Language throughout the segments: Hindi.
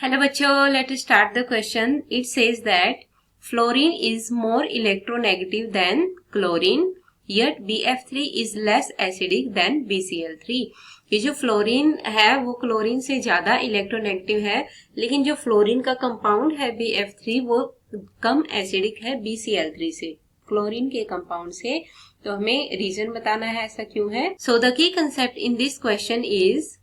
हेलो बच्चों, let start the question. It says that fluorine is more electronegative than chlorine, yet BF3 is less acidic than BCl3. ये जो फ्लोरीन है वो क्लोरीन से ज्यादा इलेक्ट्रोनेगेटिव है, लेकिन जो फ्लोरीन का कंपाउंड है BF3 वो कम एसिडिक है BCl3 से, क्लोरीन के कंपाउंड से. तो हमें रीजन बताना है ऐसा क्यों है. So the key concept in this question is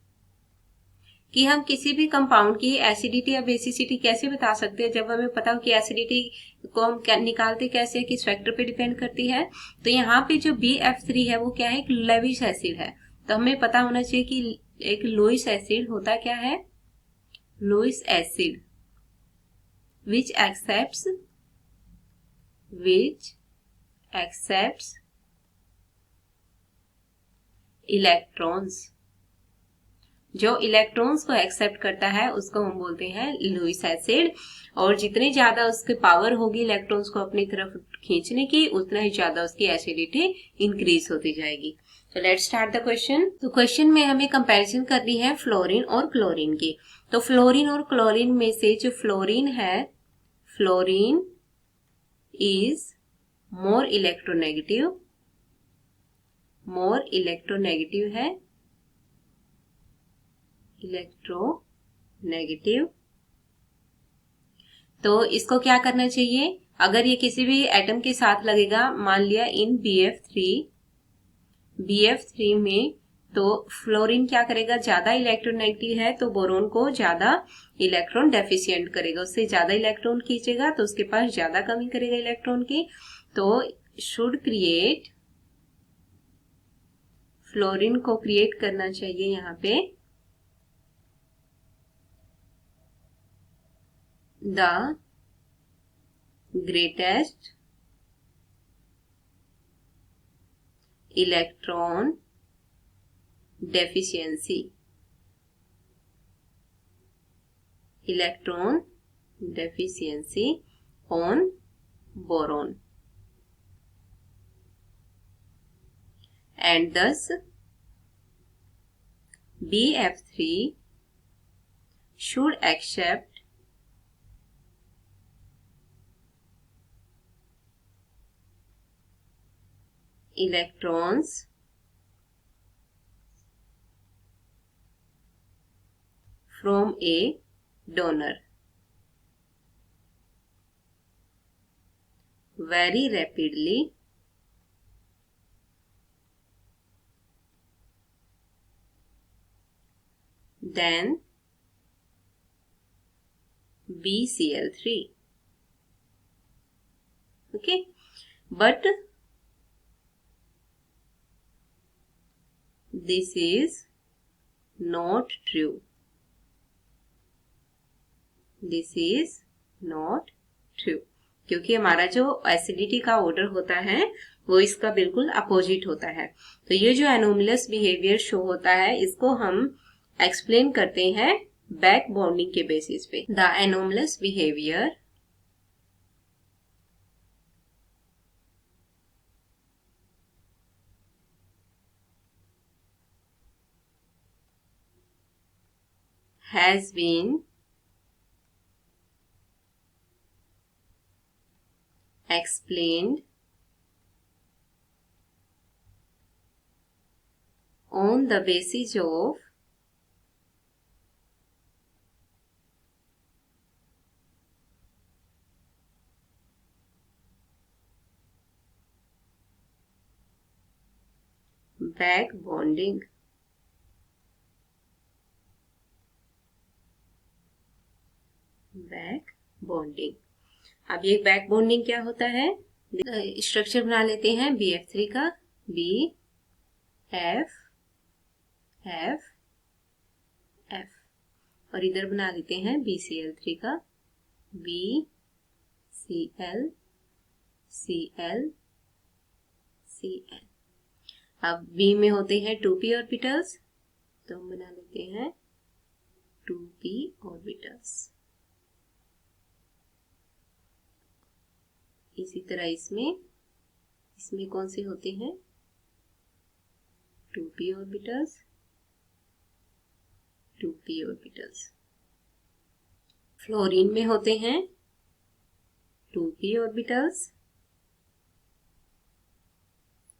कि हम किसी भी कंपाउंड की एसिडिटी या बेसिसिटी कैसे बता सकते हैं जब हमें पता हो कि एसिडिटी को हम निकालते कैसे, किस फैक्टर पे डिपेंड करती है. तो यहाँ पे जो BF3 है वो क्या है, एक लेविश एसिड है. तो हमें पता होना चाहिए कि एक लुईस एसिड होता क्या है, Lewis acid which accepts electrons. जो इलेक्ट्रॉन्स को एक्सेप्ट करता है उसको हम बोलते हैं लुईस एसिड. और जितनी ज्यादा उसकी पावर होगी इलेक्ट्रॉन्स को अपनी तरफ खींचने की, उतना ही ज्यादा उसकी एसिडिटी इंक्रीज होती जाएगी. तो लेट्स स्टार्ट द क्वेश्चन. तो क्वेश्चन में हमें कंपैरिजन करनी है फ्लोरीन और क्लोरीन की. तो फ्लोरीन और क्लोरीन में से जो फ्लोरीन है, फ्लोरीन इज मोर इलेक्ट्रोनेगेटिव है, इलेक्ट्रोनेगेटिव. तो इसको क्या करना चाहिए, अगर ये किसी भी एटम के साथ लगेगा, मान लिया इन BF3 में, तो फ्लोरीन क्या करेगा, ज्यादा इलेक्ट्रोनेगेटिव है तो बोरोन को ज्यादा इलेक्ट्रॉन डेफिशिएंट करेगा, उससे ज्यादा इलेक्ट्रॉन खींचेगा तो उसके पास ज्यादा कमी करेगा इलेक्ट्रॉन की. तो शुड क्रिएट, फ्लोरीन को क्रिएट करना चाहिए यहाँ पे the greatest electron deficiency on boron, and thus BF3 should accept electrons from a donor very rapidly than BCl3. Okay, but this is not true. This is not true. क्योंकि हमारा जो एसिडिटी का ऑर्डर होता है वो इसका बिल्कुल अपोजिट होता है. तो ये जो एनोमलस बिहेवियर शो होता है इसको हम एक्सप्लेन करते हैं बैक बॉन्डिंग के बेसिस पे. The anomalous behaviour has been explained on the basis of back bonding. Back bonding. अब ये बैक बॉन्डिंग क्या होता है, स्ट्रक्चर बना लेते हैं BF3 का, BF और इधर बना लेते हैं BCl3 का, BCl. अब B में होते हैं 2p ऑर्बिटल्स, तो हम बना लेते हैं 2p ऑर्बिटल्स. इसी तरह इसमें कौन से होते हैं, 2p ऑर्बिटल्स. फ्लोरीन में होते हैं 2p ऑर्बिटल्स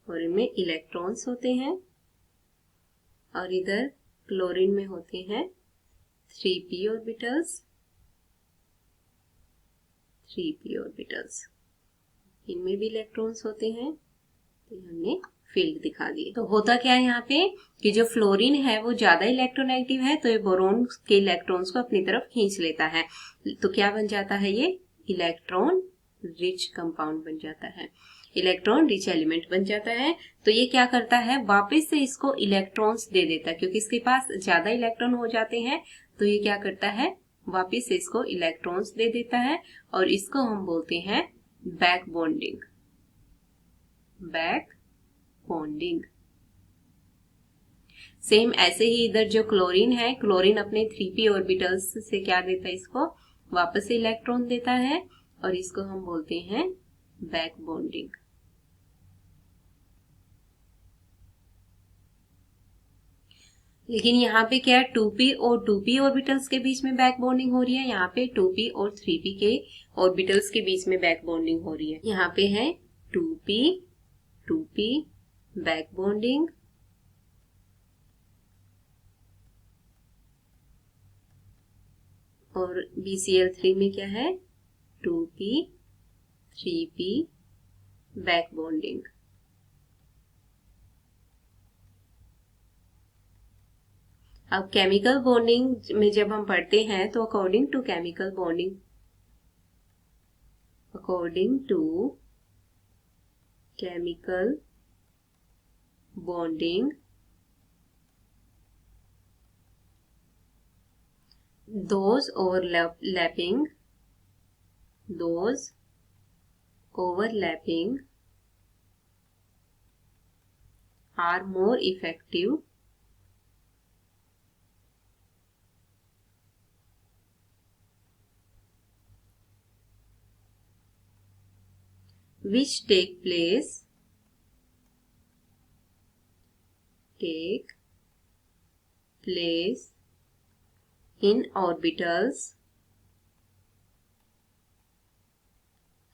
और इनमें इलेक्ट्रॉन्स होते हैं, और इधर क्लोरीन में होते हैं 3p ऑर्बिटल्स, 3p ऑर्बिटल्स, इनमें भी इलेक्ट्रॉन्स होते हैं। तो हमने फील्ड दिखा दिए। तो होता क्या है यहाँ पे कि जो फ्लोरीन है वो ज्यादा इलेक्ट्रोनेगेटिव है, तो ये बोरोन के इलेक्ट्रॉन्स को अपनी तरफ खींच लेता है। तो क्या बन जाता है, ये इलेक्ट्रॉन रिच कंपाउंड बन जाता है, इलेक्ट्रॉन रिच एलिमेंट बन जाता है। तो ये क्या करता है, वापस से इसको इलेक्ट्रॉन्स दे देता है, क्योंकि इसके पास ज्यादा इलेक्ट्रॉन हो जाते हैं। तो ये क्या करता है, वापस से इसको इलेक्ट्रॉन्स दे देता है, और इसको हम बोलते हैं back bonding, back bonding. Same ऐसे ही इधर जो क्लोरीन है, क्लोरीन अपने 3p ऑर्बिटल्स से क्या देता है, इसको वापस से इलेक्ट्रॉन देता है, और इसको हम बोलते हैं बैक बॉन्डिंग। लेकिन यहाँ पे क्या है, 2p और 2p ऑर्बिटल्स के बीच में बैक बॉन्डिंग हो रही है, यहाँ पे 2p और 3p के ऑर्बिटल्स के बीच में बैक बॉन्डिंग हो रही है। यहाँ पे है 2p बैक बॉन्डिंग, और BCl3 में क्या है, 2p 3p बैक बॉन्डिंग। अब केमिकल बॉन्डिंग में जब हम पढ़ते हैं तो according to chemical bonding, according to chemical bonding, those overlapping are more effective which take place in orbitals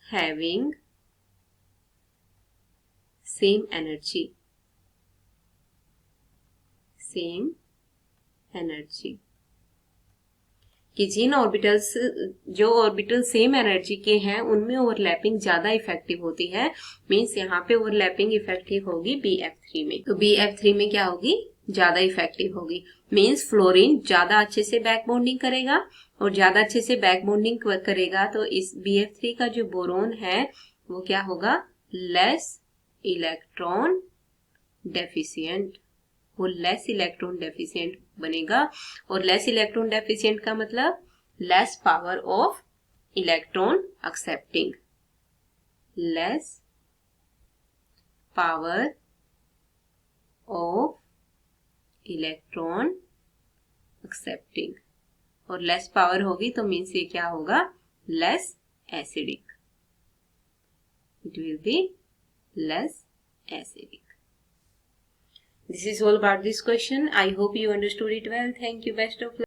having same energy, कि जिन ऑर्बिटल्स, जो ऑर्बिटल सेम एनर्जी के हैं उनमें ओवरलैपिंग ज्यादा इफेक्टिव होती है। मीन्स यहाँ पे ओवरलैपिंग इफेक्टिव होगी BF3 में। तो BF3 में क्या होगी, ज्यादा इफेक्टिव होगी। मीन्स फ्लोरीन ज्यादा अच्छे से बैक बॉन्डिंग करेगा, और ज्यादा अच्छे से बैक बॉन्डिंग करेगा तो इस BF3 का जो बोरोन है वो क्या होगा, लेस इलेक्ट्रॉन डेफिशिएंट, वो लेस इलेक्ट्रॉन डेफिशिएंट बनेगा। और लेस इलेक्ट्रॉन डेफिशिएंट का मतलब less power of electron accepting, less power of electron accepting. और लेस पावर होगी तो मीन्स ये क्या होगा, less acidic, it will be less acidic. This is all about this question. I hope you understood it well. Thank you. Best of luck.